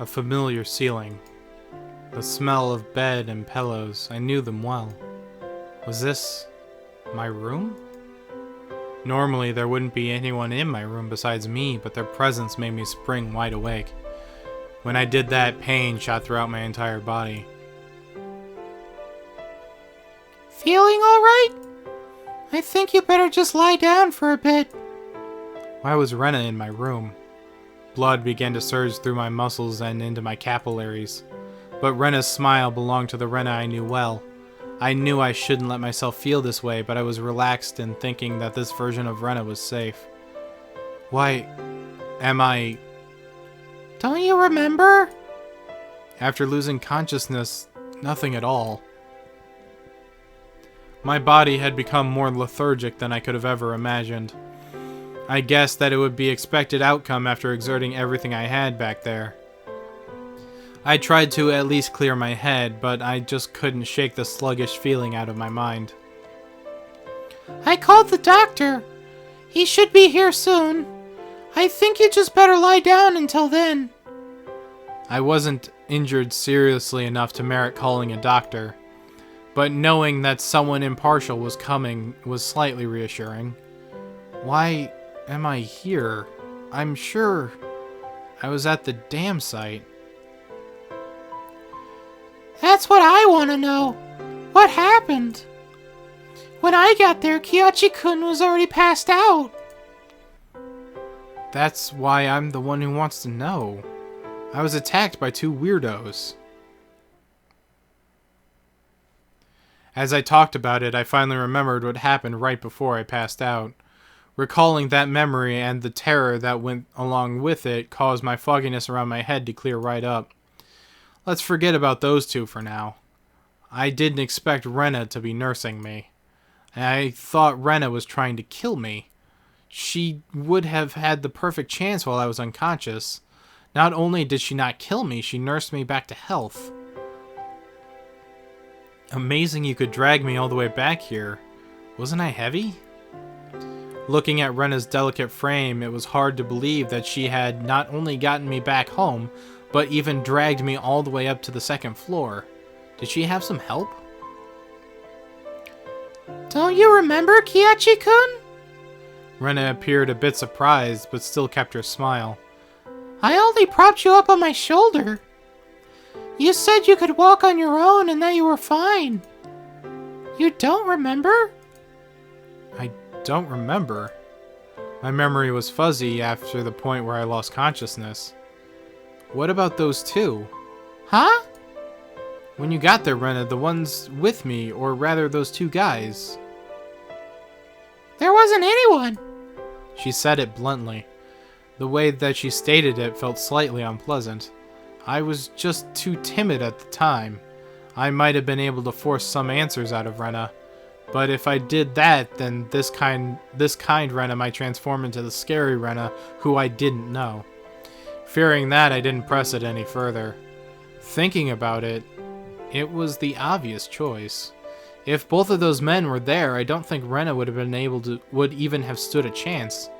A familiar ceiling. The smell of bed and pillows. I knew them well. Was this my room? Normally, there wouldn't be anyone in my room besides me, but their presence made me spring wide awake. When I did that, pain shot throughout my entire body. Feeling alright? I think you better just lie down for a bit. Why was Rena in my room? Blood began to surge through my muscles and into my capillaries. But Rena's smile belonged to the Rena I knew well. I knew I shouldn't let myself feel this way, but I was relaxed in thinking that this version of Rena was safe. Why am I... Don't you remember? After losing consciousness, nothing at all. My body had become more lethargic than I could have ever imagined. I guessed that it would be expected outcome after exerting everything I had back there. I tried to at least clear my head, but I just couldn't shake the sluggish feeling out of my mind. I called the doctor. He should be here soon. I think you just better lie down until then. I wasn't injured seriously enough to merit calling a doctor, but knowing that someone impartial was coming was slightly reassuring. Why am I here? I'm sure I was at the dam site. That's what I want to know. What happened? When I got there, Kiyoshi-kun was already passed out. That's why I'm the one who wants to know. I was attacked by two weirdos. As I talked about it, I finally remembered what happened right before I passed out. Recalling that memory and the terror that went along with it caused my fogginess around my head to clear right up. Let's forget about those two for now. I didn't expect Rena to be nursing me. I thought Rena was trying to kill me. She would have had the perfect chance while I was unconscious. Not only did she not kill me, she nursed me back to health. Amazing you could drag me all the way back here. Wasn't I heavy? Looking at Rena's delicate frame, it was hard to believe that she had not only gotten me back home, but even dragged me all the way up to the second floor. Did she have some help? Don't you remember, Kiyoshi-kun? Rena appeared a bit surprised, but still kept her smile. I only propped you up on my shoulder. You said you could walk on your own and that you were fine. You don't remember? I don't remember. My memory was fuzzy after the point where I lost consciousness. What about those two? Huh? When you got there, Rena, the ones with me, or rather those two guys. There wasn't anyone. She said it bluntly. The way that she stated it felt slightly unpleasant. I was just too timid at the time. I might have been able to force some answers out of Rena, but if I did that, then this kind Rena might transform into the scary Rena who I didn't know. Fearing that, I didn't press it any further. Thinking about it, it was the obvious choice. If both of those men were there, I don't think Rena would even have stood a chance.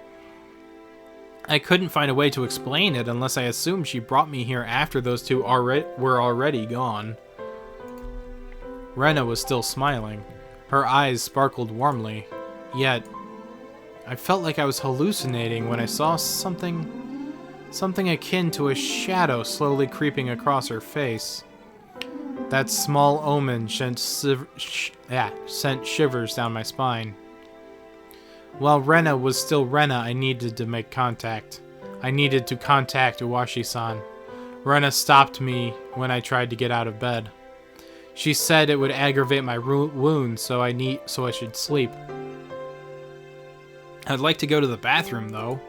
I couldn't find a way to explain it unless I assumed she brought me here after those two were already gone. Rena was still smiling. Her eyes sparkled warmly. Yet, I felt like I was hallucinating when I saw something akin to a shadow slowly creeping across her face. That small omen sent shivers down my spine. While Rena was still Rena, I needed to make contact. I needed to contact Iwashi-san. Rena stopped me when I tried to get out of bed. She said it would aggravate my wounds, so I should sleep. I'd like to go to the bathroom, though.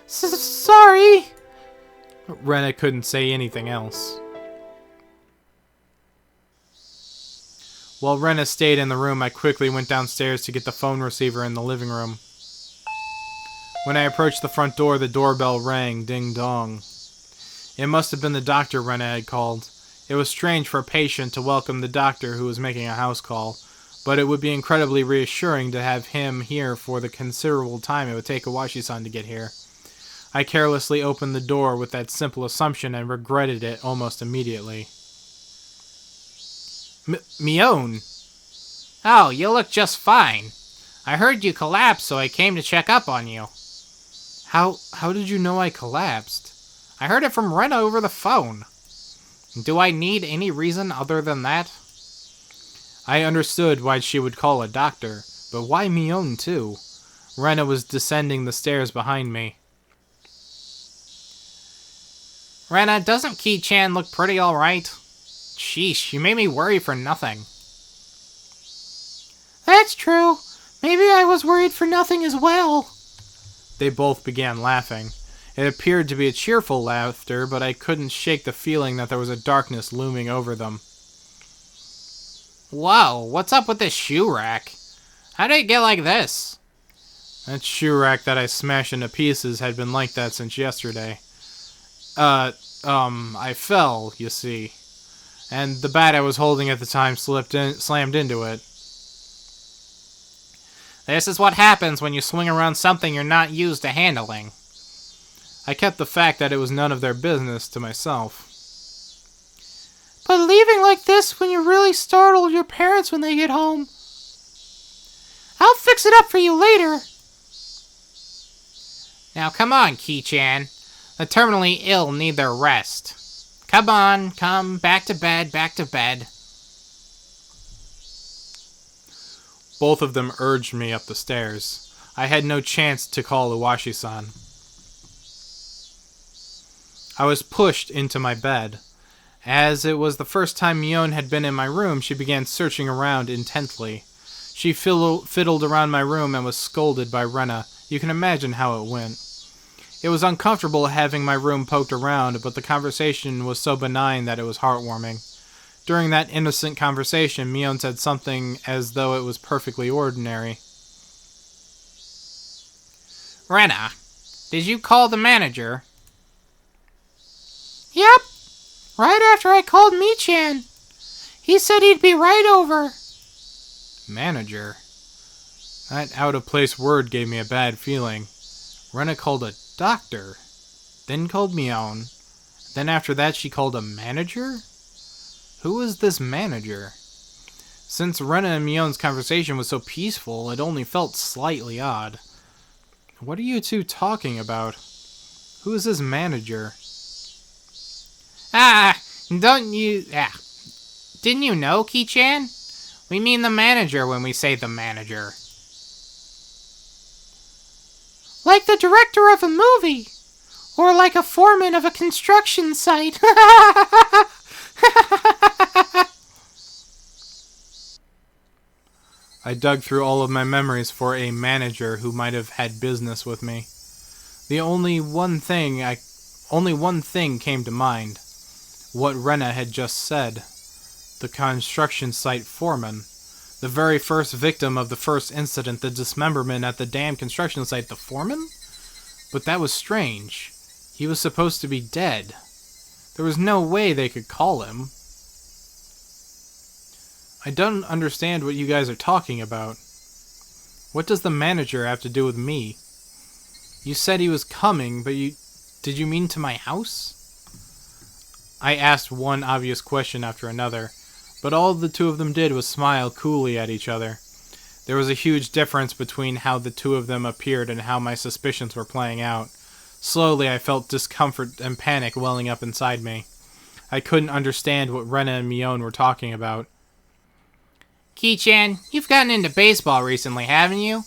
Sorry. Rena couldn't say anything else. While Rena stayed in the room, I quickly went downstairs to get the phone receiver in the living room. When I approached the front door, the doorbell rang, ding-dong. It must have been the doctor Rena had called. It was strange for a patient to welcome the doctor who was making a house call, but it would be incredibly reassuring to have him here for the considerable time it would take Iwashi-san to get here. I carelessly opened the door with that simple assumption and regretted it almost immediately. Mion! Oh, you look just fine. I heard you collapsed, so I came to check up on you. How did you know I collapsed? I heard it from Rena over the phone. Do I need any reason other than that? I understood why she would call a doctor, but why Mion too? Rena was descending the stairs behind me. Rena, doesn't Ki-chan look pretty alright? Sheesh, you made me worry for nothing. That's true. Maybe I was worried for nothing as well. They both began laughing. It appeared to be a cheerful laughter, but I couldn't shake the feeling that there was a darkness looming over them. Whoa, what's up with this shoe rack? How did it get like this? That shoe rack that I smashed into pieces had been like that since yesterday. I fell, you see. And the bat I was holding at the time slammed into it. This is what happens when you swing around something you're not used to handling. I kept the fact that it was none of their business to myself. But leaving like this when you really startled your parents when they get home. I'll fix it up for you later. Now come on, Ki-chan. The terminally ill need their rest. Come on, come, back to bed, back to bed. Both of them urged me up the stairs. I had no chance to call Iwashi-san. I was pushed into my bed. As it was the first time Mion had been in my room, she began searching around intently. She fiddled around my room and was scolded by Rena. You can imagine how it went. It was uncomfortable having my room poked around, but the conversation was so benign that it was heartwarming. During that innocent conversation, Mion said something as though it was perfectly ordinary. Rena, did you call the manager? Yep. Right after I called Mi-chan. He said he'd be right over. Manager? That out-of-place word gave me a bad feeling. Rena called a doctor, then called Mion, then after that she called a manager? Who is this manager? Since Rena and Mion's conversation was so peaceful, it only felt slightly odd. What are you two talking about? Who is this manager? Didn't you know, Ki-chan? We mean the manager when we say the manager. Like the director of a movie. Or like a foreman of a construction site. I dug through all of my memories for a manager who might have had business with me. Only one thing came to mind. What Rena had just said. The construction site foreman. The very first victim of the first incident, the dismemberment at the damn construction site, the foreman? But that was strange. He was supposed to be dead. There was no way they could call him. I don't understand what you guys are talking about. What does the manager have to do with me? You said he was coming, but did you mean to my house? I asked one obvious question after another, but all the two of them did was smile coolly at each other. There was a huge difference between how the two of them appeared and how my suspicions were playing out. Slowly, I felt discomfort and panic welling up inside me. I couldn't understand what Rena and Mion were talking about. Ki-chan, you've gotten into baseball recently, haven't you?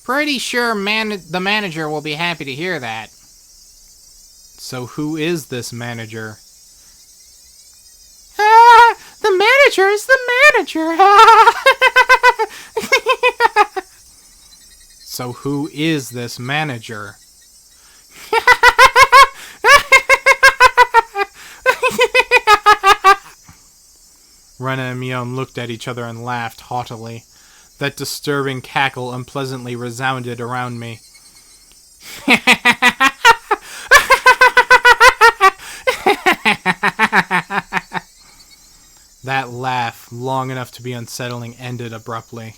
Pretty sure the manager will be happy to hear that. So who is this manager? The manager is the manager. So who is this manager? Rena and Mion looked at each other and laughed haughtily. That disturbing cackle unpleasantly resounded around me. That laugh, long enough to be unsettling, ended abruptly.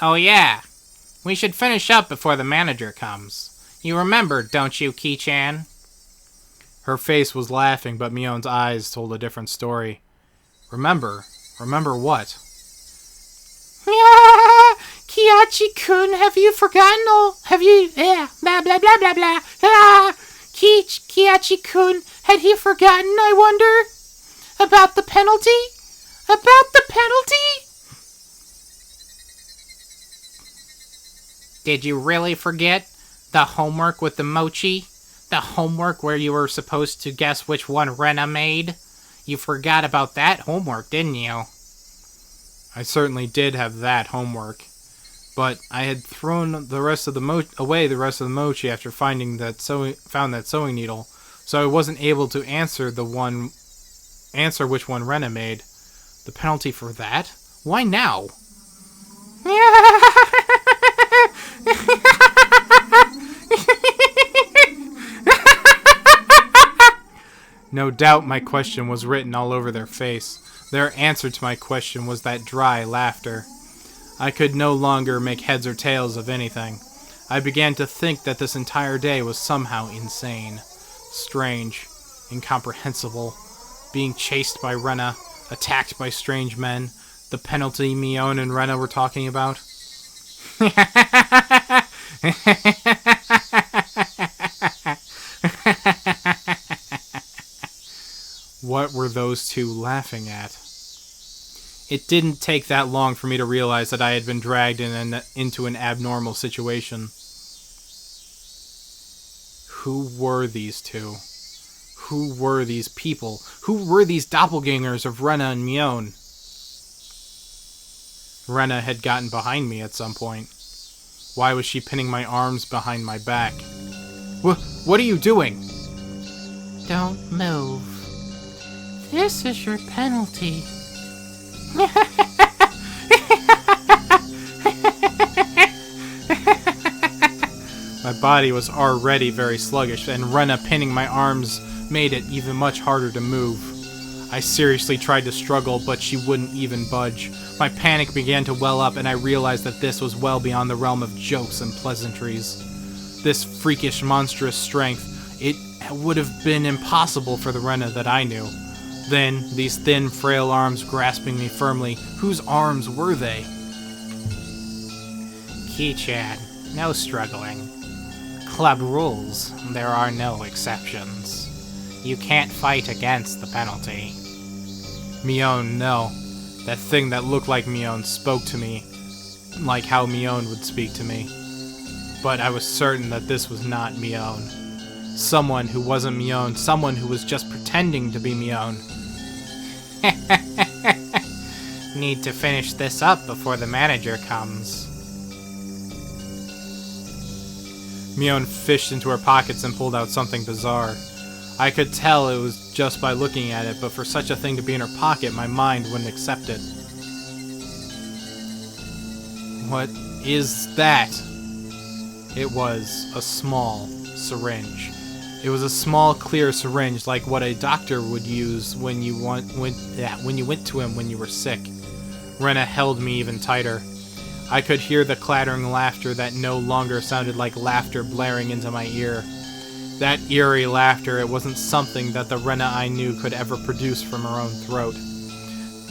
Oh yeah, We should finish up before the manager comes. You remember, don't you, Ki-chan? Her face was laughing, but Mion's eyes told a different story. Remember? Remember what? Kiachi-kun, have you forgotten all? Have you... blah, blah, blah, blah, blah. Kiachi-kun, had he forgotten, I wonder? About the penalty? About the penalty? Did you really forget? The homework with the mochi? The homework where you were supposed to guess which one Rena made? You forgot about that homework, didn't you? I certainly did have that homework. But I had thrown the rest of the away the rest of the mochi after found that sewing needle, so I wasn't able to answer which one Rena made. The penalty for that? Why now? No doubt my question was written all over their face. Their answer to my question was that dry laughter. I could no longer make heads or tails of anything. I began to think that this entire day was somehow insane, strange, incomprehensible. Being chased by Rena, attacked by strange men, the penalty Mion and Rena were talking about. What were those two laughing at? It didn't take that long for me to realize that I had been dragged into an abnormal situation. Who were these two? Who were these people? Who were these doppelgangers of Rena and Mion? Rena had gotten behind me at some point. Why was she pinning my arms behind my back? What are you doing? Don't move. This is your penalty. My body was already very sluggish, and Rena pinning my arms made it even much harder to move. I seriously tried to struggle, but she wouldn't even budge. My panic began to well up, and I realized that this was well beyond the realm of jokes and pleasantries. This freakish, monstrous strength, it would have been impossible for the Rena that I knew. Then, these thin, frail arms grasping me firmly, whose arms were they? Ki-chan, no struggling. Club rules, there are no exceptions. You can't fight against the penalty. Mion, no. That thing that looked like Mion spoke to me like how Mion would speak to me. But I was certain that this was not Mion. Someone who wasn't Mion, someone who was just pretending to be Mion. Need to finish this up before the manager comes. Mion fished into her pockets and pulled out something bizarre. I could tell it was just by looking at it, but for such a thing to be in her pocket, my mind wouldn't accept it. What is that? It was a small syringe. It was a small, clear syringe like what a doctor would use when you went to him when you were sick. Rena held me even tighter. I could hear the clattering laughter that no longer sounded like laughter blaring into my ear. That eerie laughter, it wasn't something that the Rena I knew could ever produce from her own throat.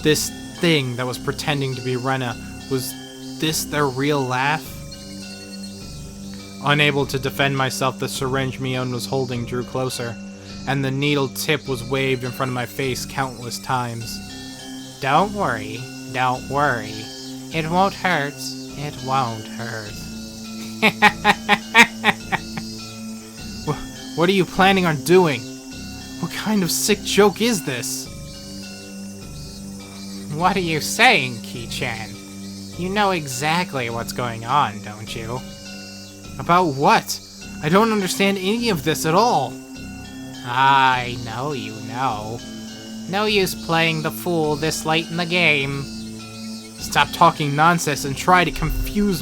This thing that was pretending to be Rena, was this their real laugh? Unable to defend myself, the syringe Mion was holding drew closer, and the needle tip was waved in front of my face countless times. Don't worry, don't worry. It won't hurt, it won't hurt. What are you planning on doing? What kind of sick joke is this? What are you saying, Ki-chan? You know exactly what's going on, don't you? About what? I don't understand any of this at all. I know you know. No use playing the fool this late in the game. Stop talking nonsense and try and confuse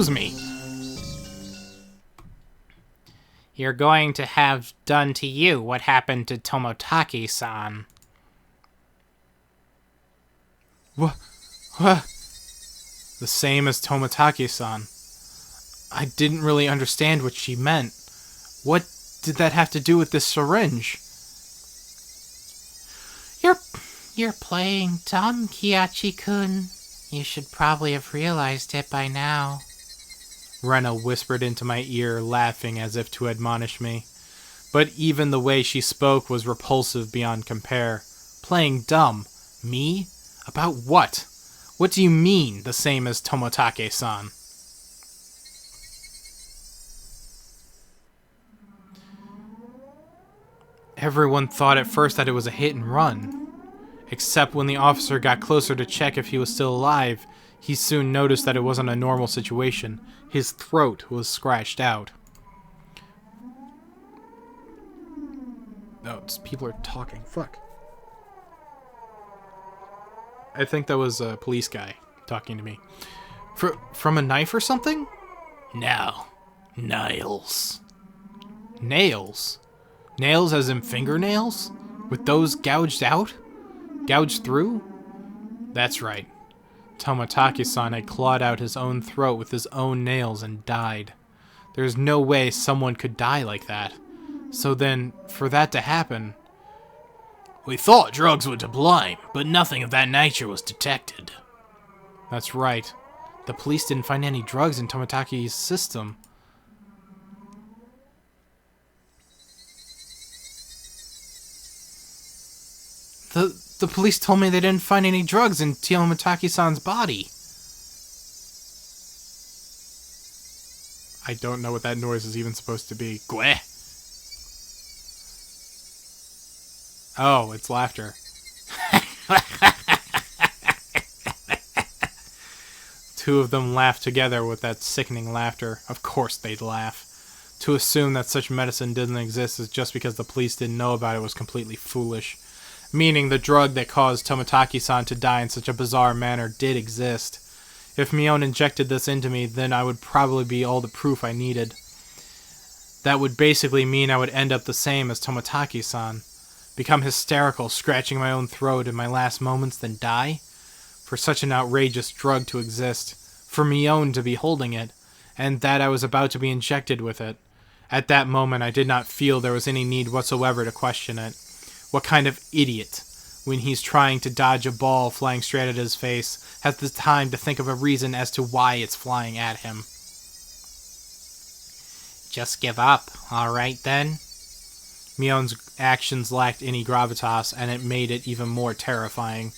me. You're going to have done to you what happened to Tomotaki-san. What? The same as Tomatake-san. I didn't really understand what she meant. What did that have to do with this syringe? You're playing dumb, Kiachi-kun. You should probably have realized it by now. Rena whispered into my ear, laughing as if to admonish me. But even the way she spoke was repulsive beyond compare. Playing dumb? Me? About what? What do you mean, the same as Tomatake-san? Everyone thought at first that it was a hit and run. Except when the officer got closer to check if he was still alive, he soon noticed that it wasn't a normal situation. His throat was scratched out. Oh, people are talking. Fuck. I think that was a police guy talking to me. From a knife or something? No. Nails. Nails? Nails as in fingernails? With those gouged out? Gouged through? That's right. Tomatake-san had clawed out his own throat with his own nails and died. There's no way someone could die like that. So then, for that to happen... We thought drugs were to blame, but nothing of that nature was detected. That's right. The police didn't find any drugs in Tomatake's system. The police told me they didn't find any drugs in Tomatake-san's body. I don't know what that noise is even supposed to be. Gweh. Oh, it's laughter. Two of them laughed together with that sickening laughter. Of course they'd laugh. To assume that such medicine didn't exist is just because the police didn't know about it was completely foolish. Meaning the drug that caused Tomatake-san to die in such a bizarre manner did exist. If Mion injected this into me, then I would probably be all the proof I needed. That would basically mean I would end up the same as Tomatake-san. Become hysterical, scratching my own throat in my last moments, then die? For such an outrageous drug to exist. For Mion to be holding it. And that I was about to be injected with it. At that moment, I did not feel there was any need whatsoever to question it. What kind of idiot, when he's trying to dodge a ball flying straight at his face, has the time to think of a reason as to why it's flying at him? Just give up, alright then? Mion's actions lacked any gravitas, and it made it even more terrifying.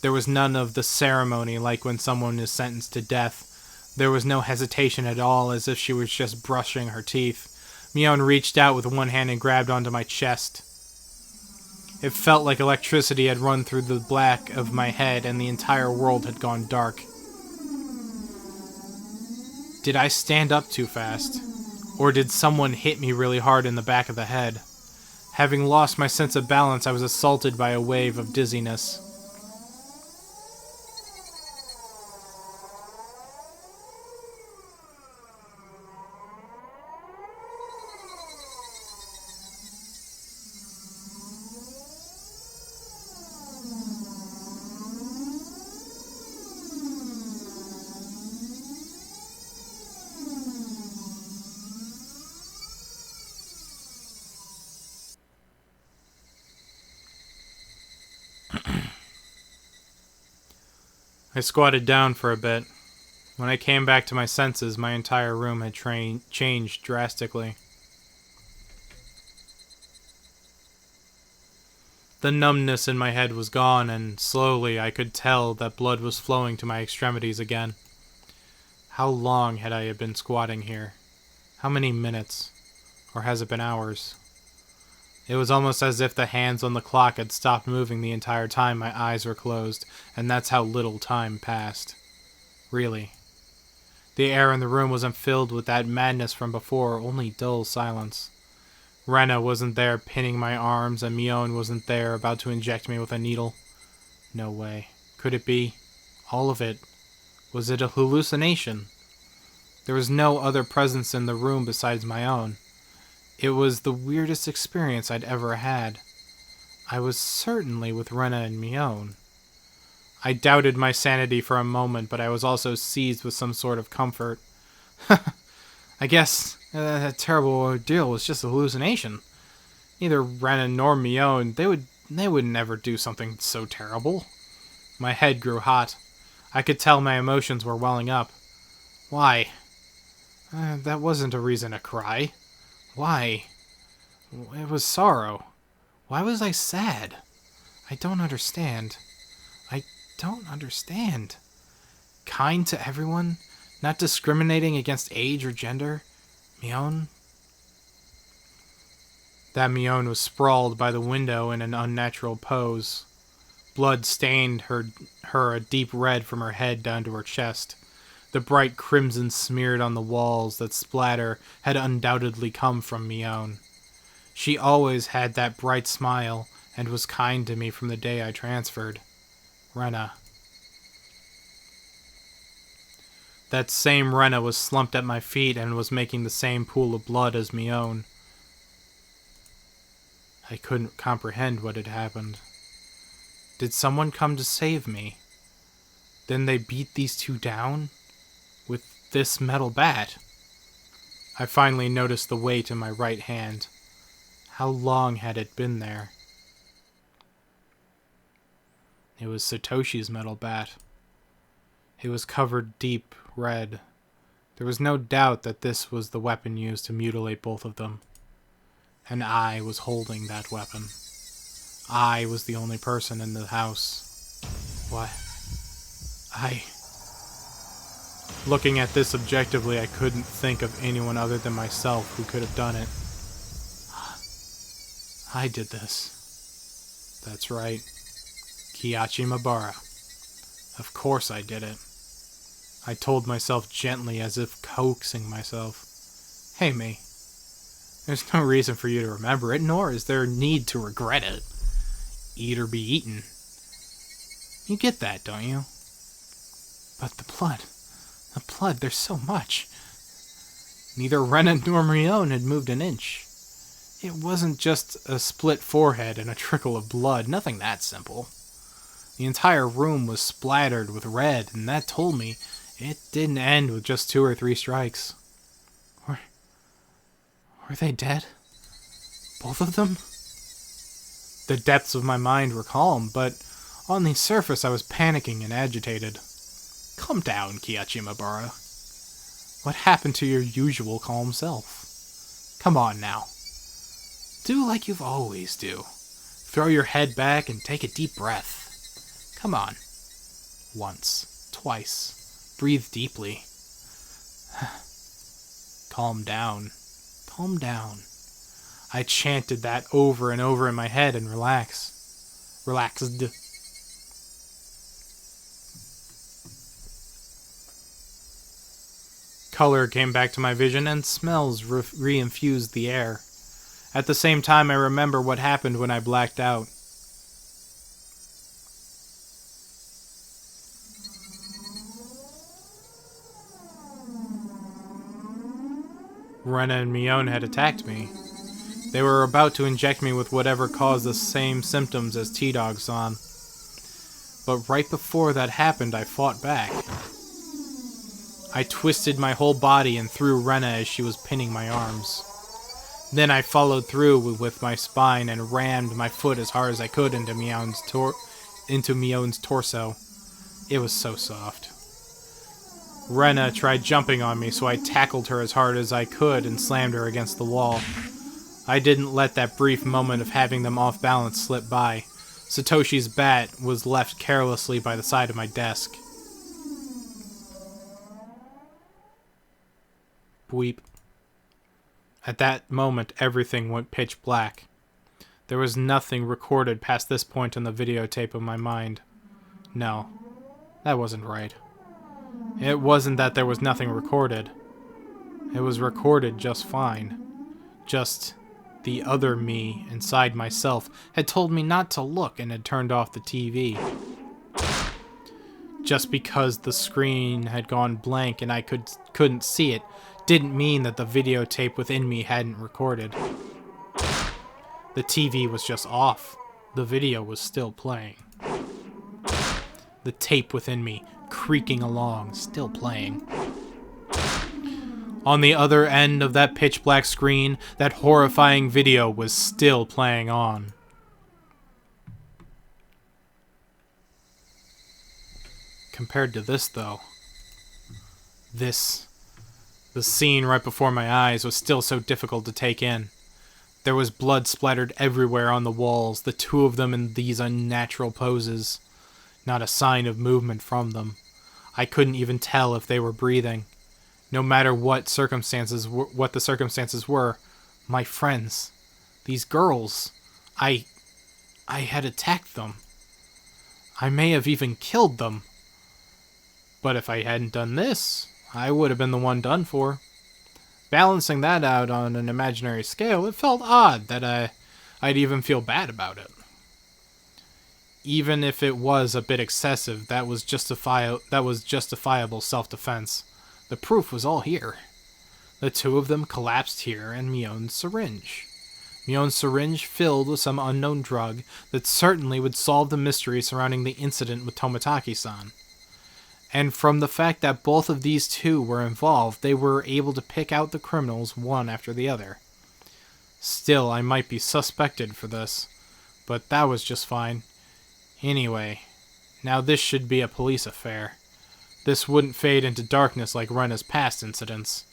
There was none of the ceremony like when someone is sentenced to death. There was no hesitation at all, as if she was just brushing her teeth. Mion reached out with one hand and grabbed onto my chest. It felt like electricity had run through the black of my head and the entire world had gone dark. Did I stand up too fast? Or did someone hit me really hard in the back of the head? Having lost my sense of balance, I was assaulted by a wave of dizziness. I squatted down for a bit. When I came back to my senses, my entire room had changed drastically. The numbness in my head was gone, and slowly I could tell that blood was flowing to my extremities again. How long had I been squatting here? How many minutes? Or has it been hours? It was almost as if the hands on the clock had stopped moving the entire time my eyes were closed, and that's how little time passed. Really. The air in the room wasn't filled with that madness from before, only dull silence. Rena wasn't there pinning my arms, and Mion wasn't there about to inject me with a needle. No way. Could it be? All of it. Was it a hallucination? There was no other presence in the room besides my own. It was the weirdest experience I'd ever had. I was certainly with Rena and Mion. I doubted my sanity for a moment, but I was also seized with some sort of comfort. I guess that terrible ordeal was just a hallucination. Neither Rena nor Mion, they would never do something so terrible. My head grew hot. I could tell my emotions were welling up. Why? That wasn't a reason to cry. Why? It was sorrow. Why was I sad? I don't understand. I don't understand. Kind to everyone, not discriminating against age or gender. Mion? That Mion was sprawled by the window in an unnatural pose. Blood stained her a deep red from her head down to her chest. The bright crimson smeared on the walls, that splatter had undoubtedly come from Mion. She always had that bright smile and was kind to me from the day I transferred. Rena. That same Rena was slumped at my feet and was making the same pool of blood as Mion. I couldn't comprehend what had happened. Did someone come to save me? Then they beat these two down? With this metal bat? I finally noticed the weight in my right hand. How long had it been there? It was Satoshi's metal bat. It was covered deep red. There was no doubt that this was the weapon used to mutilate both of them. And I was holding that weapon. I was the only person in the house. What? Looking at this objectively, I couldn't think of anyone other than myself who could have done it. I did this. That's right. Kiachi Mabara. Of course I did it. I told myself gently, as if coaxing myself. Hey, May. There's no reason for you to remember it, nor is there need to regret it. Eat or be eaten. You get that, don't you? But the blood, there's so much. Neither Rena nor Mion had moved an inch. It wasn't just a split forehead and a trickle of blood, nothing that simple. The entire room was splattered with red, and that told me it didn't end with just 2 or 3 strikes. Were they dead? Both of them? The depths of my mind were calm, but on the surface I was panicking and agitated. Calm down, Kiachi Mabara. What happened to your usual calm self? Come on now. Do like you've always do. Throw your head back and take a deep breath. Come on. Once. Twice. Breathe deeply. Calm down. Calm down. I chanted that over and over in my head and relaxed. Color came back to my vision and smells re-infused the air. At the same time, I remember what happened when I blacked out. Rena and Mion had attacked me. They were about to inject me with whatever caused the same symptoms as T-Dog-san. But right before that happened, I fought back. I twisted my whole body and threw Rena as she was pinning my arms. Then I followed through with my spine and rammed my foot as hard as I could into Mion's torso. It was so soft. Rena tried jumping on me, so I tackled her as hard as I could and slammed her against the wall. I didn't let that brief moment of having them off balance slip by. Satoshi's bat was left carelessly by the side of my desk. Bleep. At that moment, everything went pitch black. There was nothing recorded past this point on the videotape of my mind. No, that wasn't right. It wasn't that there was nothing recorded. It was recorded just fine. Just the other me inside myself had told me not to look and had turned off the TV. Just because the screen had gone blank and I couldn't see it didn't mean that the videotape within me hadn't recorded. The TV was just off. The video was still playing. the tape within me creaking along, still playing. On the other end of that pitch-black screen, that horrifying video was still playing on. Compared to this, though, the scene right before my eyes was still so difficult to take in. There was blood splattered everywhere on the walls, the two of them in these unnatural poses. Not a sign of movement from them. I couldn't even tell if they were breathing. No matter what the circumstances were, my friends, these girls, I had attacked them. I may have even killed them. But if I hadn't done this, I would have been the one done for. Balancing that out on an imaginary scale, it felt odd that I'd even feel bad about it. Even if it was a bit excessive, that was justifiable self-defense. The proof was all here. The two of them collapsed here in Mion's syringe. Mion's syringe filled with some unknown drug that certainly would solve the mystery surrounding the incident with Tomitaki-san. And from the fact that both of these two were involved, they were able to pick out the criminals one after the other. Still, I might be suspected for this, but that was just fine. Anyway, now this should be a police affair. This wouldn't fade into darkness like Rena's past incidents.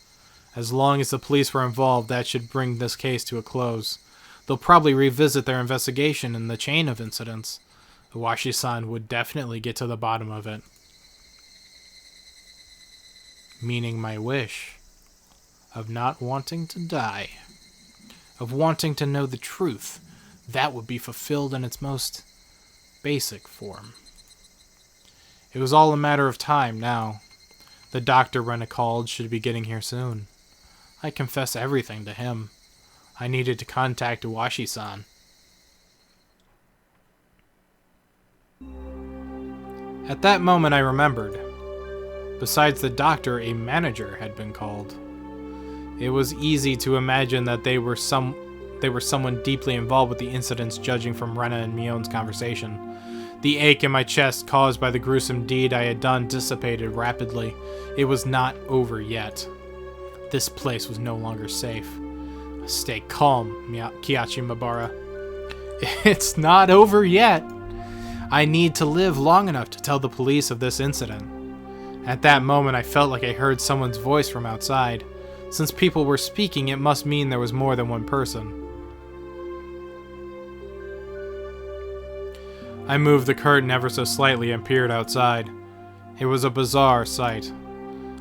As long as the police were involved, that should bring this case to a close. They'll probably revisit their investigation in the chain of incidents. Iwashi-san would definitely get to the bottom of it. Meaning my wish of not wanting to die, of wanting to know the truth, that would be fulfilled in its most basic form. It was all a matter of time now. The doctor Rena called should be getting here soon. I confessed everything to him. I needed to contact Iwashi-san. At that moment I remembered. Besides the doctor, a manager had been called. It was easy to imagine that they were someone deeply involved with the incidents, judging from Rena and Mion's conversation. The ache in my chest caused by the gruesome deed I had done dissipated rapidly. It was not over yet. This place was no longer safe. Stay calm, Kiachi Mabara. It's not over yet. I need to live long enough to tell the police of this incident. At that moment, I felt like I heard someone's voice from outside. Since people were speaking, it must mean there was more than one person. I moved the curtain ever so slightly and peered outside. It was a bizarre sight.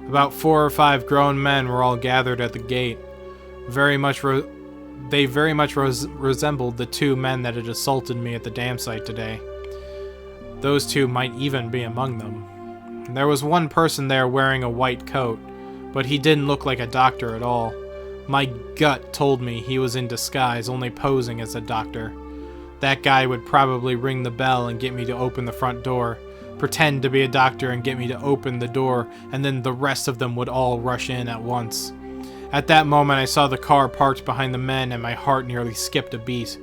About 4 or 5 grown men were all gathered at the gate. They very much resembled the 2 men that had assaulted me at the dam site today. Those 2 might even be among them. There was one person there wearing a white coat, but he didn't look like a doctor at all. My gut told me he was in disguise, only posing as a doctor. That guy would probably ring the bell and get me to open the front door, pretend to be a doctor and get me to open the door, and then the rest of them would all rush in at once. At that moment, I saw the car parked behind the men, and my heart nearly skipped a beat.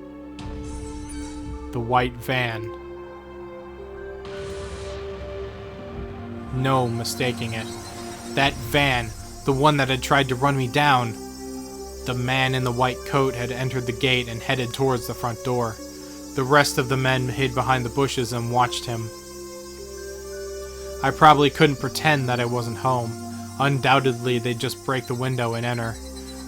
The white van. No mistaking it. That van, the one that had tried to run me down. The man in the white coat had entered the gate and headed towards the front door. The rest of the men hid behind the bushes and watched him. I probably couldn't pretend that I wasn't home. Undoubtedly, they'd just break the window and enter.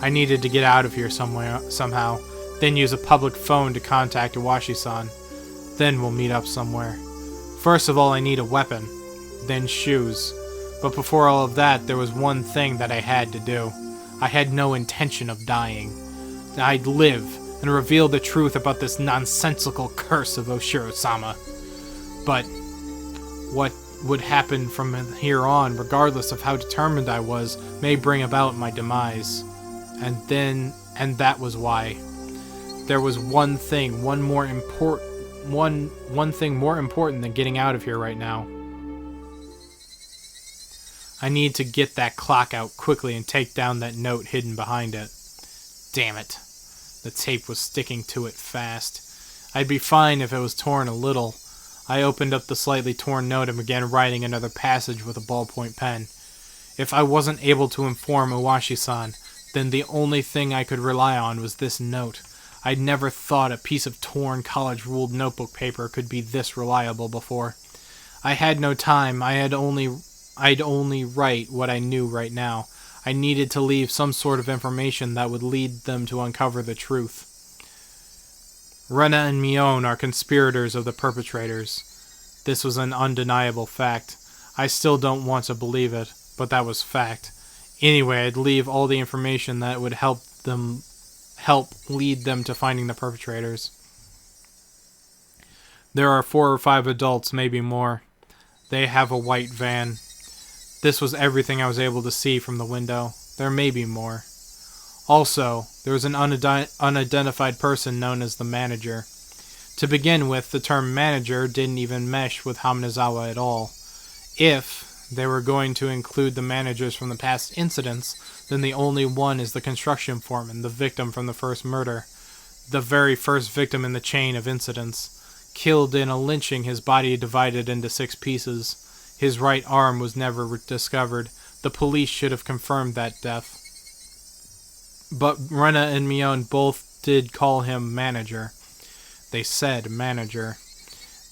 I needed to get out of here somehow, then use a public phone to contact Iwashi-san. Then we'll meet up somewhere. First of all, I need a weapon, then shoes. But before all of that, there was one thing that I had to do. I had no intention of dying. I'd live and reveal the truth about this nonsensical curse of Oshiro-sama. But what would happen from here on, regardless of how determined I was, may bring about my demise. And that was why. There was one thing more important than getting out of here right now. I need to get that clock out quickly and take down that note hidden behind it. Damn it. The tape was sticking to it fast. I'd be fine if it was torn a little. I opened up the slightly torn note and began writing another passage with a ballpoint pen. If I wasn't able to inform Iwashi-san, then the only thing I could rely on was this note. I'd never thought a piece of torn college-ruled notebook paper could be this reliable before. I had no time. I'd only write what I knew right now. I needed to leave some sort of information that would lead them to uncover the truth. Rena and Mion are conspirators of the perpetrators. This was an undeniable fact. I still don't want to believe it, but that was fact. Anyway, I'd leave all the information that would help lead them to finding the perpetrators. There are 4 or 5 adults, maybe more. They have a white van. This was everything I was able to see from the window. There may be more. Also, there was an unidentified person known as the manager. To begin with, the term manager didn't even mesh with Hamanazawa at all. If they were going to include the managers from the past incidents, then the only one is the construction foreman, the victim from the first murder. The very first victim in the chain of incidents. Killed in a lynching, his body divided into 6 pieces. His right arm was never discovered. The police should have confirmed that death. But Rena and Mion both did call him manager. They said manager.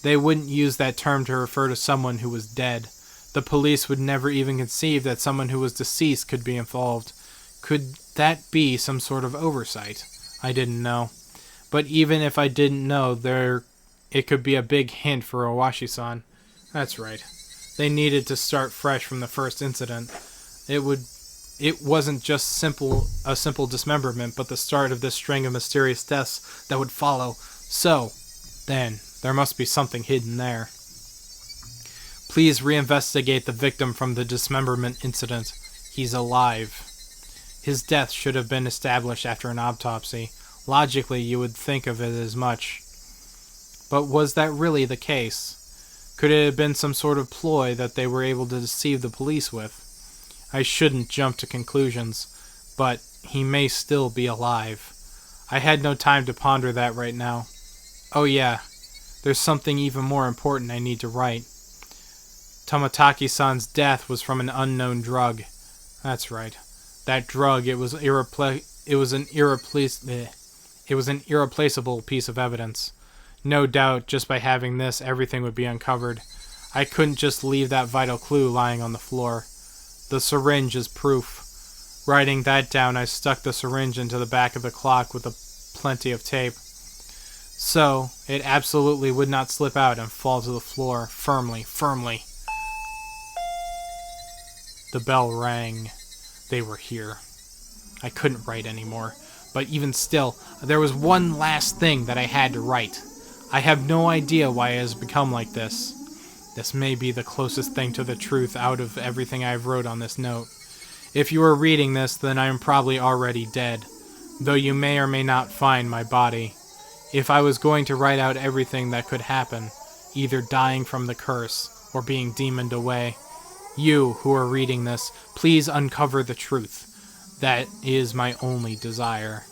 They wouldn't use that term to refer to someone who was dead. The police would never even conceive that someone who was deceased could be involved. Could that be some sort of oversight? I didn't know. But even if I didn't know, it could be a big hint for Iwashi-san. That's right. They needed to start fresh from the first incident. It wasn't just a simple dismemberment, but the start of this string of mysterious deaths that would follow. So, then, there must be something hidden there. Please reinvestigate the victim from the dismemberment incident. He's alive. His death should have been established after an autopsy. Logically, you would think of it as much. But was that really the case? Could it have been some sort of ploy that they were able to deceive the police with? I shouldn't jump to conclusions, but he may still be alive. I had no time to ponder that right now. Oh yeah, there's something even more important I need to write. Tomataki-san's death was from an unknown drug. That's right. That drug, it was an irreplaceable piece of evidence. No doubt, just by having this, everything would be uncovered. I couldn't just leave that vital clue lying on the floor. The syringe is proof. Writing that down, I stuck the syringe into the back of the clock with plenty of tape. So, it absolutely would not slip out and fall to the floor, firmly. The bell rang. They were here. I couldn't write anymore, but even still, there was one last thing that I had to write. I have no idea why it has become like this. This may be the closest thing to the truth out of everything I've wrote on this note. If you are reading this, then I am probably already dead, though you may or may not find my body. If I was going to write out everything that could happen, either dying from the curse or being demoned away, you who are reading this, please uncover the truth. That is my only desire.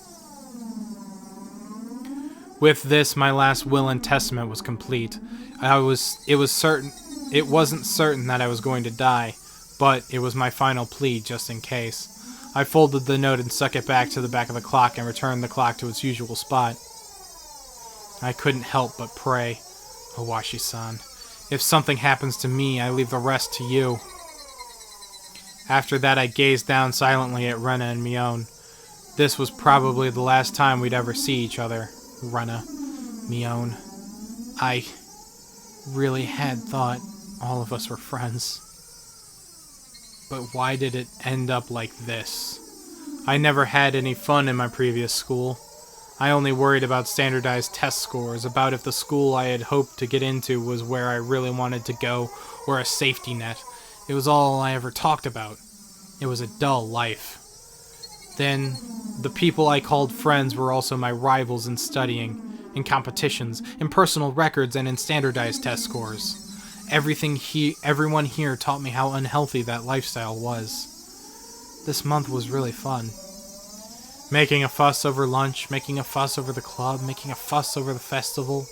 With this, my last will and testament was complete. It wasn't certain that I was going to die, but it was my final plea just in case. I folded the note and stuck it back to the back of the clock and returned the clock to its usual spot. I couldn't help but pray, Iwashi-san, if something happens to me, I leave the rest to you. After that, I gazed down silently at Rena and Mion. This was probably the last time we'd ever see each other. Rena, Mion, I really had thought all of us were friends. But why did it end up like this? I never had any fun in my previous school. I only worried about standardized test scores, about if the school I had hoped to get into was where I really wanted to go, or a safety net. It was all I ever talked about. It was a dull life. Then, the people I called friends were also my rivals in studying, in competitions, in personal records, and in standardized test scores. Everyone here taught me how unhealthy that lifestyle was. This month was really fun. Making a fuss over lunch, making a fuss over the club, making a fuss over the festival.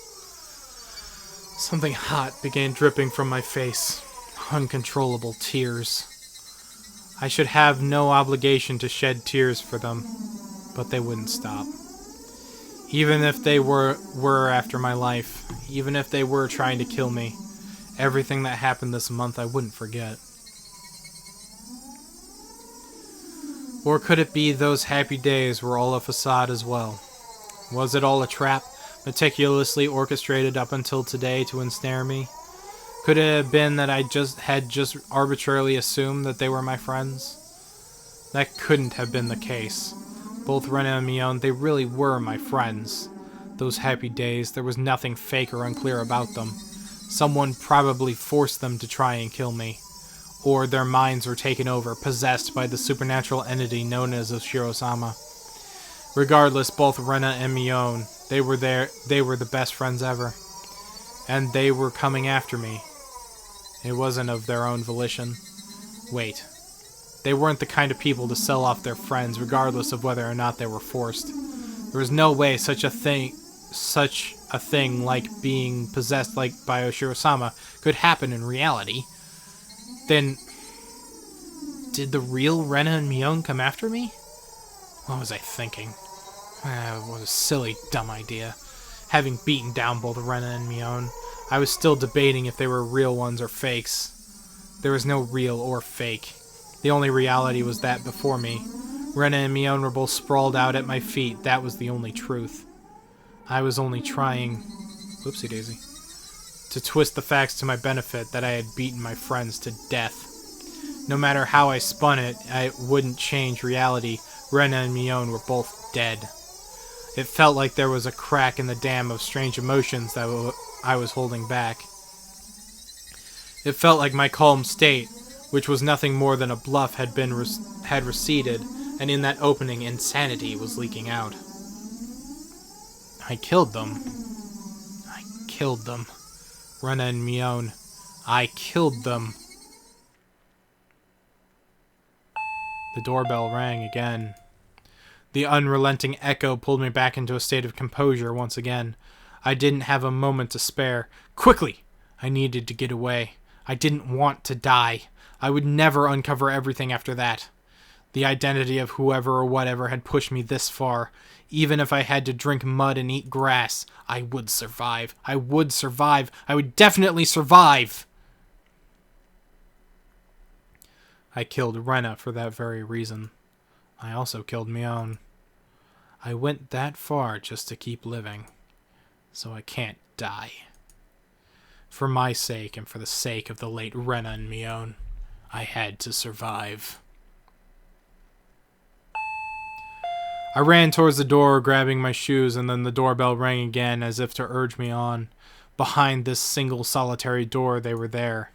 Something hot began dripping from my face. Uncontrollable tears. I should have no obligation to shed tears for them, but they wouldn't stop. Even if they were after my life, even if they were trying to kill me, everything that happened this month I wouldn't forget. Or could it be those happy days were all a facade as well? Was it all a trap, meticulously orchestrated up until today to ensnare me? Could it have been that I had just arbitrarily assumed that they were my friends? That couldn't have been the case. Both Rena and Mion, they really were my friends. Those happy days, there was nothing fake or unclear about them. Someone probably forced them to try and kill me. Or their minds were taken over, possessed by the supernatural entity known as Oshiro-sama. Regardless, both Rena and Mion, they were the best friends ever. And they were coming after me. It wasn't of their own volition. Wait. They weren't the kind of people to sell off their friends, regardless of whether or not they were forced. There was no way such a thing like being possessed by Oshiro-sama could happen in reality. Then, did the real Rena and Mion come after me? What was I thinking? What a silly, dumb idea. Having beaten down both Rena and Mion, I was still debating if they were real ones or fakes. There was no real or fake. The only reality was that before me. Rena and Mion were both sprawled out at my feet. That was the only truth. I was only trying, whoopsie daisy, to twist the facts to my benefit that I had beaten my friends to death. No matter how I spun it, I wouldn't change reality. Rena and Mion were both dead. It felt like there was a crack in the dam of strange emotions that I was holding back. It felt like my calm state, which was nothing more than a bluff, had receded, and in that opening, insanity was leaking out. I killed them. I killed them. Rena and Mion. I killed them. The doorbell rang again. The unrelenting echo pulled me back into a state of composure once again. I didn't have a moment to spare. Quickly! I needed to get away. I didn't want to die. I would never uncover everything after that. The identity of whoever or whatever had pushed me this far. Even if I had to drink mud and eat grass, I would survive. I would survive. I would definitely survive! I killed Rena for that very reason. I also killed Mion. I went that far just to keep living. So I can't die. For my sake and for the sake of the late Rena and Mion, I had to survive. I ran towards the door, grabbing my shoes, and then the doorbell rang again as if to urge me on. Behind this single solitary door, they were there.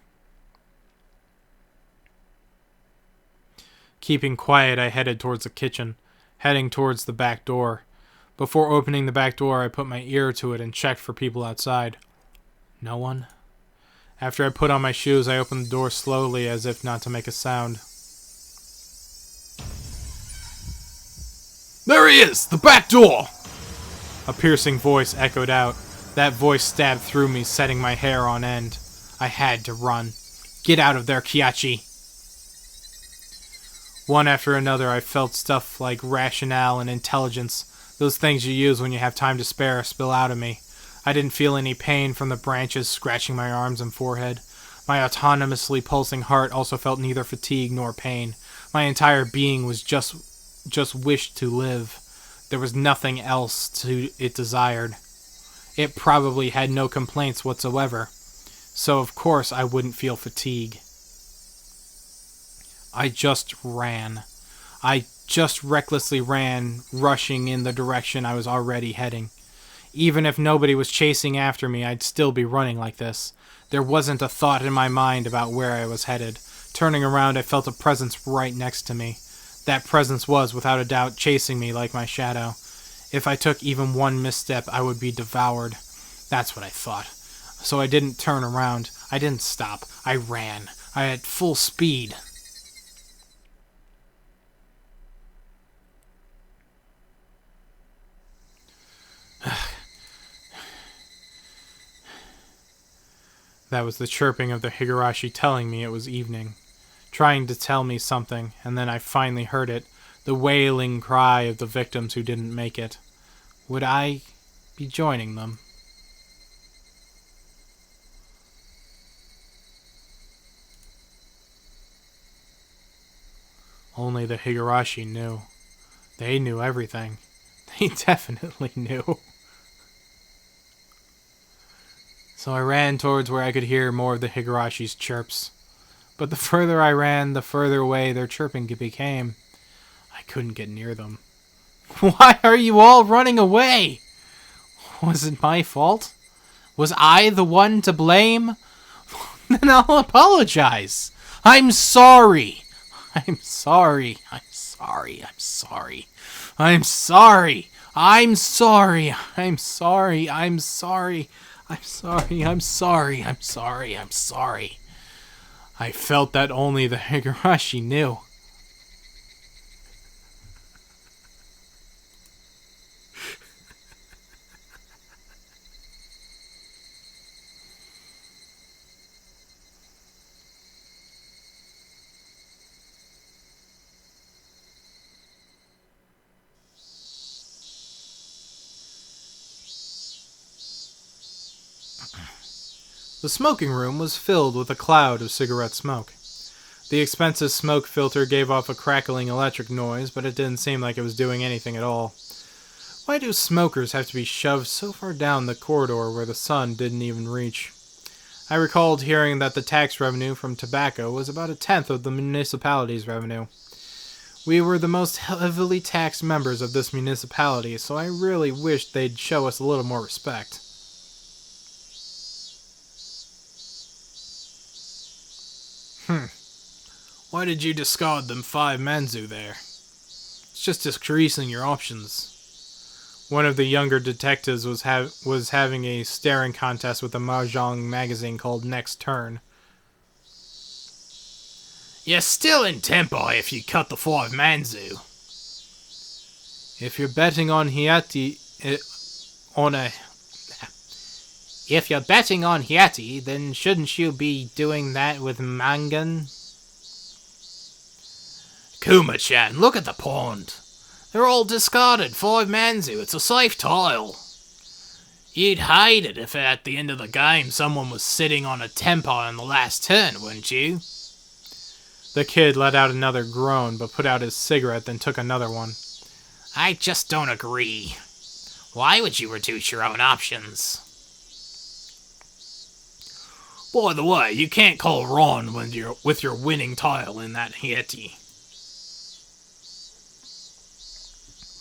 Keeping quiet, I headed towards the kitchen, heading towards the back door. Before opening the back door, I put my ear to it and checked for people outside. No one. After I put on my shoes, I opened the door slowly as if not to make a sound. There he is! The back door! A piercing voice echoed out. That voice stabbed through me, setting my hair on end. I had to run. Get out of there, Kyachi! One after another, I felt stuff like rationale and intelligence, those things you use when you have time to spare, spill out of me. I didn't feel any pain from the branches scratching my arms and forehead. My autonomously pulsing heart also felt neither fatigue nor pain. My entire being was just wished to live. There was nothing else it desired. It probably had no complaints whatsoever. So of course I wouldn't feel fatigue. I just ran. I just recklessly ran, rushing in the direction I was already heading. Even if nobody was chasing after me, I'd still be running like this. There wasn't a thought in my mind about where I was headed. Turning around, I felt a presence right next to me. That presence was, without a doubt, chasing me like my shadow. If I took even one misstep, I would be devoured. That's what I thought. So I didn't turn around. I didn't stop. I ran. I had full speed. That was the chirping of the Higurashi telling me it was evening, trying to tell me something, and then I finally heard it, the wailing cry of the victims who didn't make it. Would I be joining them? Only the Higurashi knew. They knew everything. They definitely knew. So I ran towards where I could hear more of the Higurashi's chirps. But the further I ran, the further away their chirping became. I couldn't get near them. Why are you all running away? Was it my fault? Was I the one to blame? Then I'll apologize. I'm sorry. I'm sorry. I'm sorry. I'm sorry. I'm sorry. I'm sorry. I'm sorry. I'm sorry. I'm sorry. I'm sorry. I'm sorry. I'm sorry. I felt that only the Higurashi knew. The smoking room was filled with a cloud of cigarette smoke. The expensive smoke filter gave off a crackling electric noise, but it didn't seem like it was doing anything at all. Why do smokers have to be shoved so far down the corridor where the sun didn't even reach? I recalled hearing that the tax revenue from tobacco was about 1/10 of the municipality's revenue. We were the most heavily taxed members of this municipality, so I really wished they'd show us a little more respect. Why did you discard them 5 manzu there? It's just decreasing your options. One of the younger detectives was having a staring contest with a mahjong magazine called Next Turn. You're still in tempo if you cut the 5 manzu. If you're betting on Hiati, If you're betting on Hiati, then shouldn't you be doing that with Mangan? Kuma-chan, look at the pond. They're all discarded. 5 manzu. It's a safe tile. You'd hate it if at the end of the game someone was sitting on a tempo on the last turn, wouldn't you? The kid let out another groan, but put out his cigarette, then took another one. I just don't agree. Why would you reduce your own options? By the way, you can't call Ron when you're with your winning tile in that Hieti.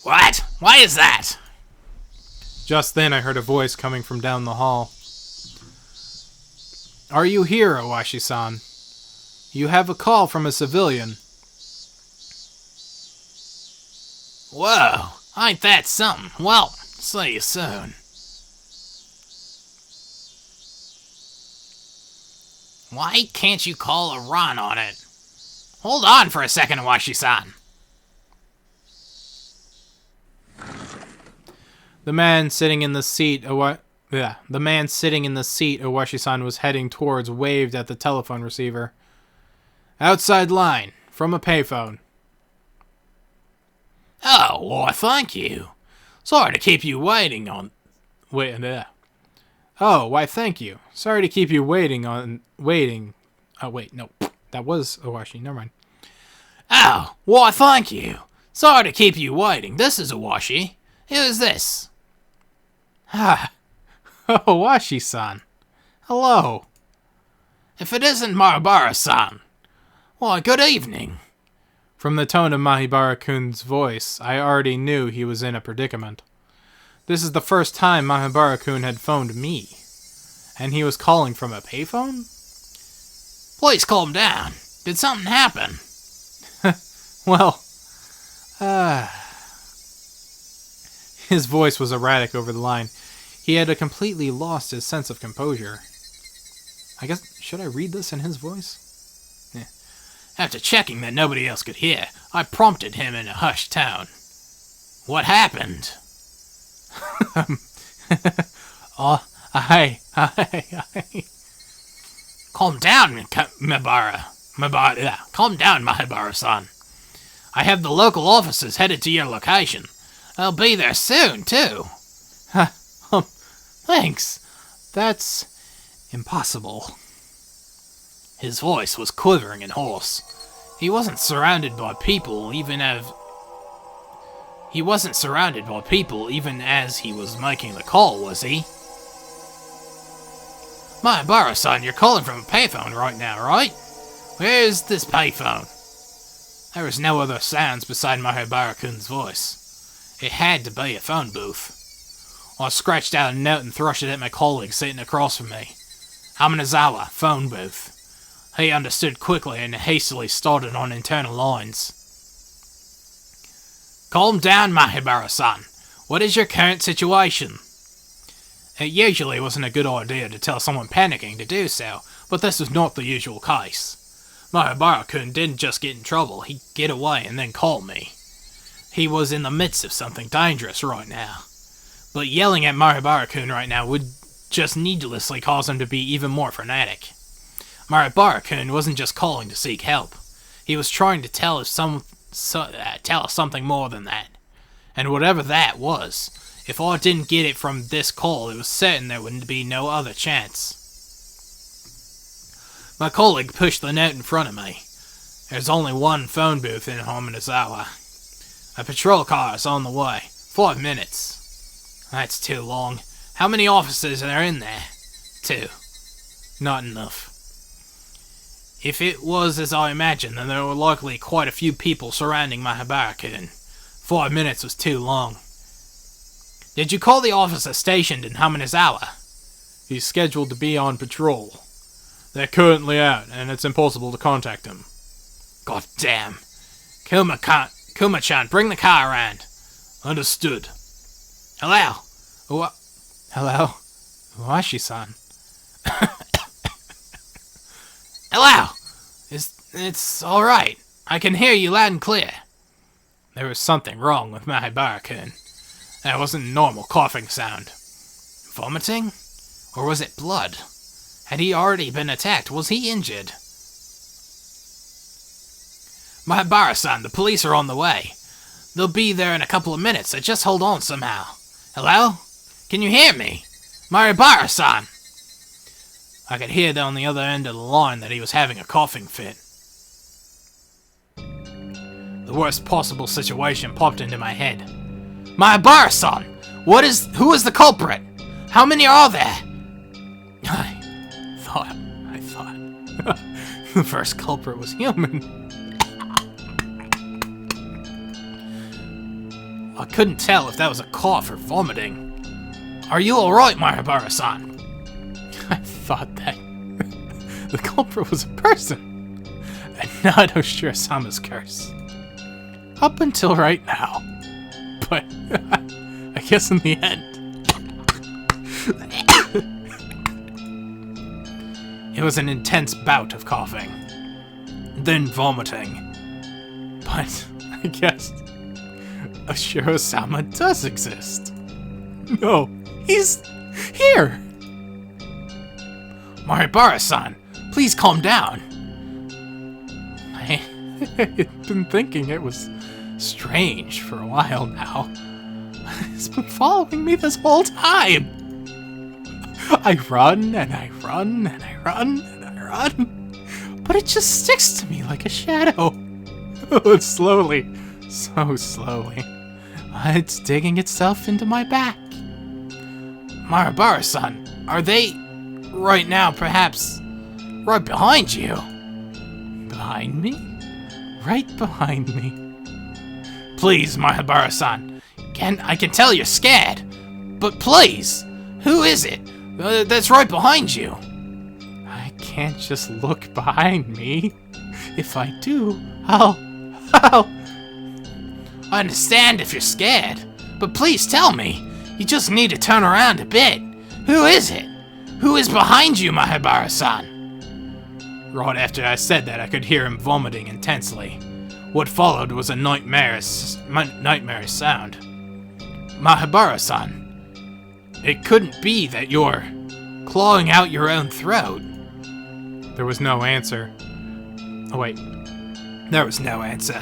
What? Why is that? Just then I heard a voice coming from down the hall. Are you here, Owashi-san? You have a call from a civilian. Whoa, ain't that something? Well, see you soon. Why can't you call a run on it? Hold on for a second, Owashi-san. The man sitting in the seat Owashi-san was heading towards waved at the telephone receiver. Outside line, from a payphone. Oh, why, thank you. Sorry to keep you waiting on... Oh, why, thank you. Sorry to keep you waiting. Oh, wait, no. That was Owashi, never mind. Oh, why, thank you. Sorry to keep you waiting. This is Owashi. Who is this? Ah, Owashi-san. Hello. If it isn't Mahabara-san, why, good evening. From the tone of Mahabara-kun's voice, I already knew he was in a predicament. This is the first time Mahabara-kun had phoned me. And he was calling from a payphone? Please calm down. Did something happen? Well, His voice was erratic over the line. He had completely lost his sense of composure. I guess, should I read this in his voice? Yeah. After checking that nobody else could hear, I prompted him in a hushed tone. What happened? I. Calm down, Calm down, Mahabara-san. I have the local officers headed to your location. I'll be there soon, too. Thanks. That's impossible. His voice was quivering and hoarse. He wasn't surrounded by people even as he was making the call, was he? Mahabara-san, you're calling from a payphone right now, right? Where's this payphone? There was no other sounds beside Mahabara-kun's voice. It had to be a phone booth. I scratched out a note and thrust it at my colleague sitting across from me. Amanazawa, phone booth. He understood quickly and hastily started on internal lines. Calm down, Mahabara-san. What is your current situation? It usually wasn't a good idea to tell someone panicking to do so, but this was not the usual case. Mahabara-kun didn't just get in trouble, he'd get away and then call me. He was in the midst of something dangerous right now. But yelling at Mahabara-kun right now would just needlessly cause him to be even more frenetic. Mahabara-kun wasn't just calling to seek help. He was trying to tell us something more than that. And whatever that was, if I didn't get it from this call, it was certain there would be no other chance. My colleague pushed the note in front of me. There's only one phone booth in Hominizawa. A patrol car is on the way. 5 minutes. That's too long. How many officers are in there? 2. Not enough. If it was as I imagined, then there were likely quite a few people surrounding Mahabara-kun. 5 minutes was too long. Did you call the officer stationed in Hominizawa? He's scheduled to be on patrol. They're currently out, and it's impossible to contact him. God damn. Kuma-chan, bring the car around. Understood. Hello? Hello? Higurashi-san. Hello? It's alright. I can hear you loud and clear. There was something wrong with Mahabara-kun. That wasn't a normal coughing sound. Vomiting? Or was it blood? Had he already been attacked? Was he injured? Mahabara-san, the police are on the way. They'll be there in a couple of minutes, so just hold on somehow. Hello? Can you hear me? Mahabara-san! I could hear on the other end of the line that he was having a coughing fit. The worst possible situation popped into my head. Mahabara-san! Who is the culprit? How many are there? I thought the first culprit was human. I couldn't tell if that was a cough or vomiting. Are you alright, Mahabara-san? I thought that the culprit was a person, and not Oshiro-sama's curse. Up until right now. But I guess in the end. It was an intense bout of coughing, then vomiting. But I guess Oshiro-sama does exist. No, he's here! Mahabara-san, please calm down. I've been thinking it was strange for a while now. It's been following me this whole time. I run, and I run, and I run, and I run. But it just sticks to me like a shadow. Slowly, so slowly. It's digging itself into my back. Mahabara-san, are they, right now, perhaps, right behind you? Behind me? Right behind me. Please, Mahabara-san, I can tell you're scared, but please, who is it that's right behind you? I can't just look behind me. If I do, I understand if you're scared, but please tell me. You just need to turn around a bit. Who is it? Who is behind you, Mahabara-san? Right after I said that, I could hear him vomiting intensely. What followed was a nightmarish sound. Mahabara-san, it couldn't be that you're clawing out your own throat. There was no answer. Oh wait. There was no answer.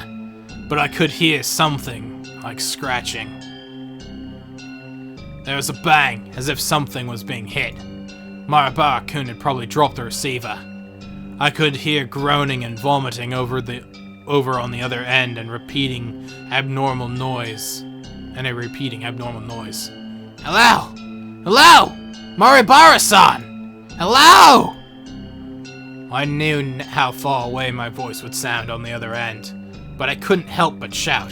But I could hear something, like scratching. There was a bang, as if something was being hit. Maribara-kun had probably dropped the receiver. I could hear groaning and vomiting over on the other end and repeating abnormal noise. Hello! Hello! Maribara-san! Hello! I knew how far away my voice would sound on the other end, but I couldn't help but shout.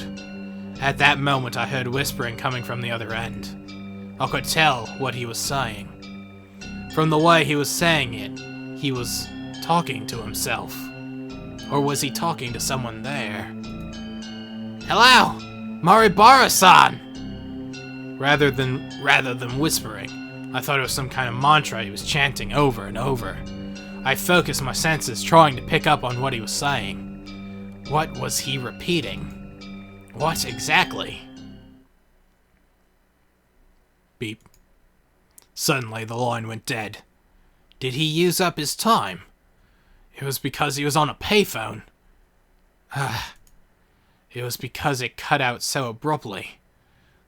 At that moment I heard whispering coming from the other end. I could tell what he was saying. From the way he was saying it, he was talking to himself. Or was he talking to someone there? Hello! Maribara-san! Rather than whispering, I thought it was some kind of mantra he was chanting over and over. I focused my senses, trying to pick up on what he was saying. What was he repeating? What exactly? Beep. Suddenly the line went dead. Did he use up his time? It was because he was on a payphone. It was because it cut out so abruptly.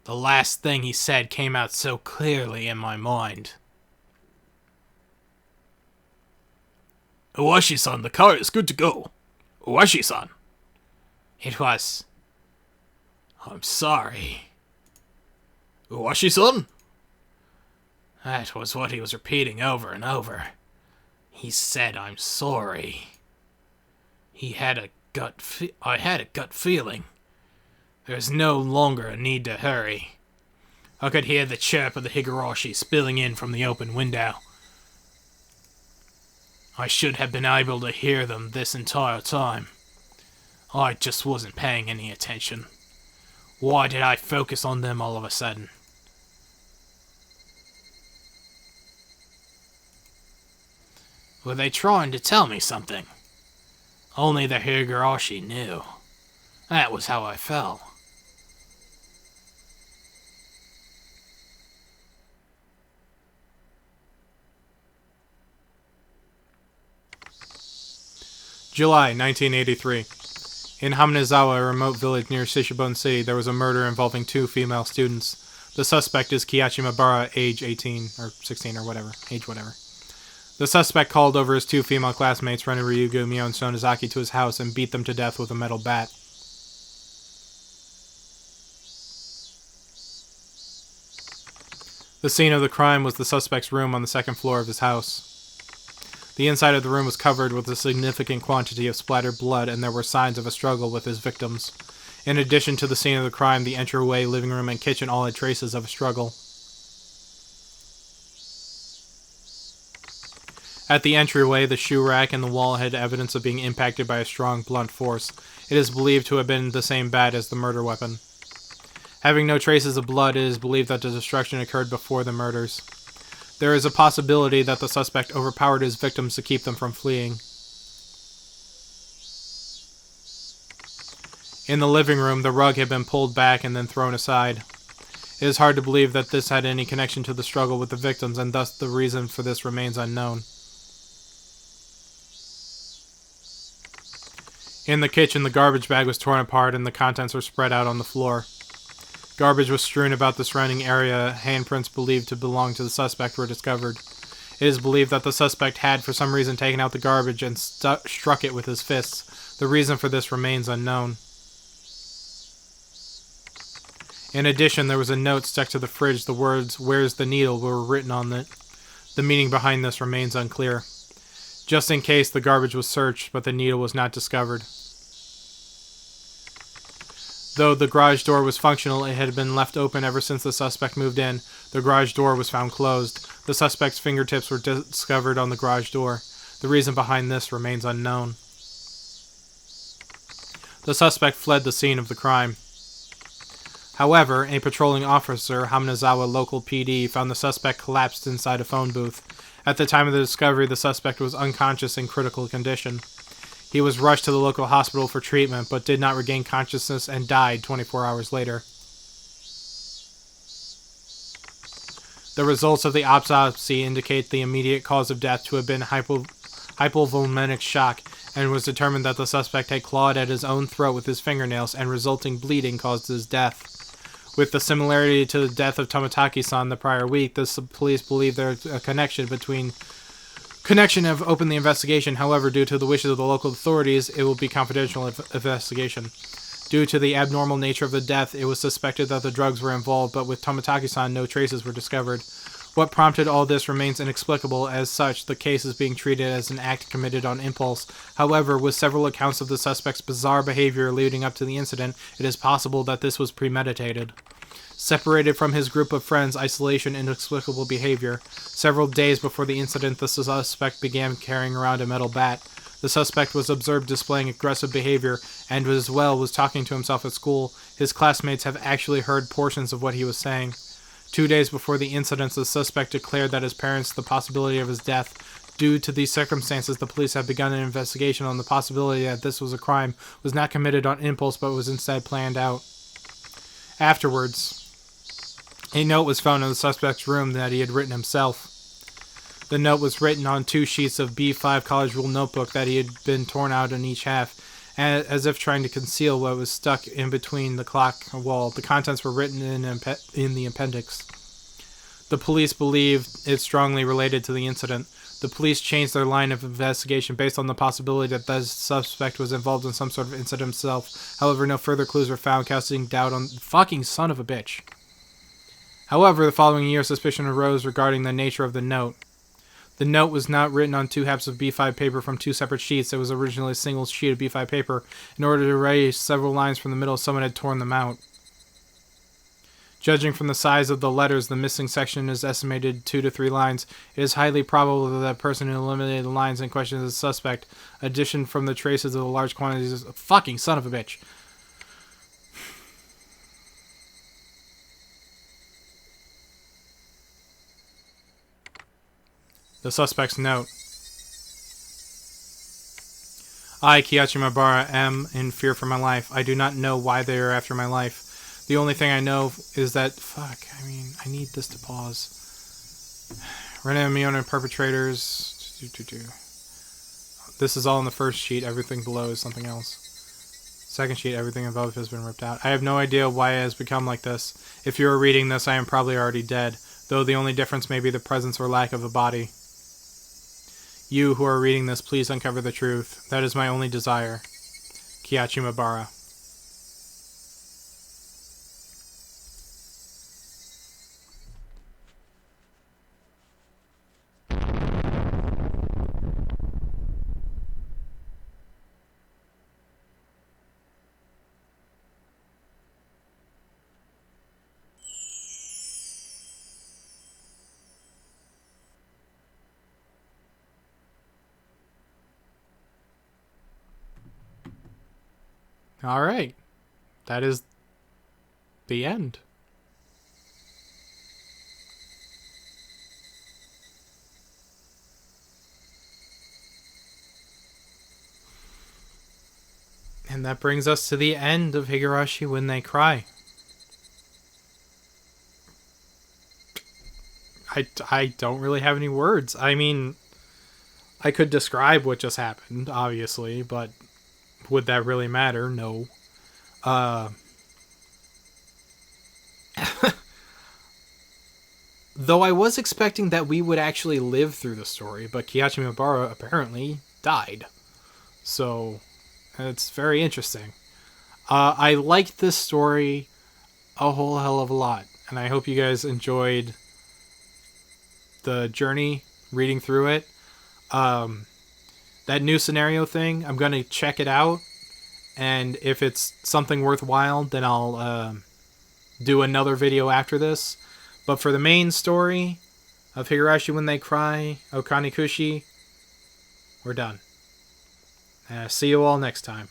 The last thing he said came out so clearly in my mind. Owashi-san, the car is good to go. Owashi-san. It was... I'm sorry. Owashi-san? That was what he was repeating over and over. He said, I'm sorry. I had a gut feeling. There's no longer a need to hurry. I could hear the chirp of the Higurashi spilling in from the open window. I should have been able to hear them this entire time. I just wasn't paying any attention. Why did I focus on them all of a sudden? Were they trying to tell me something? Only the Higurashi knew. That was how I felt. July 1983. In Haminazawa, a remote village near Shishibone City, there was a murder involving 2 female students. The suspect is Kiyachi Mabara, age 18, or 16, or whatever. Age whatever. The suspect called over his 2 female classmates, Ren Ryugu, Mio, and Sonozaki, to his house and beat them to death with a metal bat. The scene of the crime was the suspect's room on the 2nd floor of his house. The inside of the room was covered with a significant quantity of splattered blood, and there were signs of a struggle with his victims. In addition to the scene of the crime, the entryway, living room, and kitchen all had traces of a struggle. At the entryway, the shoe rack and the wall had evidence of being impacted by a strong, blunt force. It is believed to have been the same bat as the murder weapon. Having no traces of blood, it is believed that the destruction occurred before the murders. There is a possibility that the suspect overpowered his victims to keep them from fleeing. In the living room, the rug had been pulled back and then thrown aside. It is hard to believe that this had any connection to the struggle with the victims, and thus the reason for this remains unknown. In the kitchen, the garbage bag was torn apart and the contents were spread out on the floor. Garbage was strewn about the surrounding area. Handprints believed to belong to the suspect were discovered. It is believed that the suspect had, for some reason, taken out the garbage and struck it with his fists. The reason for this remains unknown. In addition, there was a note stuck to the fridge. The words, "Where's the needle?" were written on it. The meaning behind this remains unclear. Just in case, the garbage was searched, but the needle was not discovered. Though the garage door was functional, it had been left open ever since the suspect moved in. The garage door was found closed. The suspect's fingertips were discovered on the garage door. The reason behind this remains unknown. The suspect fled the scene of the crime. However, a patrolling officer, Haminazawa Local PD, found the suspect collapsed inside a phone booth. At the time of the discovery, the suspect was unconscious in critical condition. He was rushed to the local hospital for treatment, but did not regain consciousness and died 24 hours later. The results of the autopsy indicate the immediate cause of death to have been hypovolemic shock, and was determined that the suspect had clawed at his own throat with his fingernails, and resulting bleeding caused his death. With the similarity to the death of Tomotaki-san the prior week, the police believe there's a connection have opened the investigation. However, due to the wishes of the local authorities, it will be confidential investigation. Due to the abnormal nature of the death, it was suspected that the drugs were involved, but with Tomotaki-san, no traces were discovered. What prompted all this remains inexplicable. As such, the case is being treated as an act committed on impulse. However, with several accounts of the suspect's bizarre behavior leading up to the incident, it is possible that this was premeditated. Separated from his group of friends, isolation, inexplicable behavior. Several days before the incident, the suspect began carrying around a metal bat. The suspect was observed displaying aggressive behavior and as well was talking to himself at school. His classmates have actually heard portions of what he was saying. 2 days before the incident, the suspect declared that his parents the possibility of his death. Due to these circumstances, the police have begun an investigation on the possibility that this was a crime, was not committed on impulse, but was instead planned out. Afterwards, a note was found in the suspect's room that he had written himself. The note was written on 2 sheets of B5 college rule notebook that he had been torn out in each half, as if trying to conceal what was stuck in between the clock wall. The contents were written in the appendix. The police believed it strongly related to the incident. The police changed their line of investigation based on the possibility that the suspect was involved in some sort of incident himself. However, no further clues were found, casting doubt on fucking son of a bitch. However, the following year, suspicion arose regarding the nature of the note. The note was not written on 2 halves of B5 paper from 2 separate sheets. It was originally a single sheet of B5 paper. In order to erase several lines from the middle, someone had torn them out. Judging from the size of the letters, the missing section is estimated 2 to 3 lines. It is highly probable that the person who eliminated the lines in question is a suspect. Addition from the traces of the large quantities of fucking son of a bitch. The suspect's note. I, Kiyachi Mabara, am in fear for my life. I do not know why they are after my life. The only thing I know is that... I need this to pause. Renamiona perpetrators... This is all in the first sheet. Everything below is something else. Second sheet, everything above has been ripped out. I have no idea why it has become like this. If you are reading this, I am probably already dead, though the only difference may be the presence or lack of a body. You who are reading this, please uncover the truth. That is my only desire. Kiyachi Mabara. All right. That is the end. And that brings us to the end of Higurashi When They Cry. I don't really have any words. I mean, I could describe what just happened, obviously, but would that really matter? No. Though I was expecting that we would actually live through the story, but Kiyachi Mabara apparently died. So, it's very interesting. I liked this story a whole hell of a lot, and I hope you guys enjoyed the journey reading through it. That new scenario thing, I'm going to check it out, and if it's something worthwhile, then I'll do another video after this. But for the main story of Higurashi When They Cry, Onikakushi, we're done. See you all next time.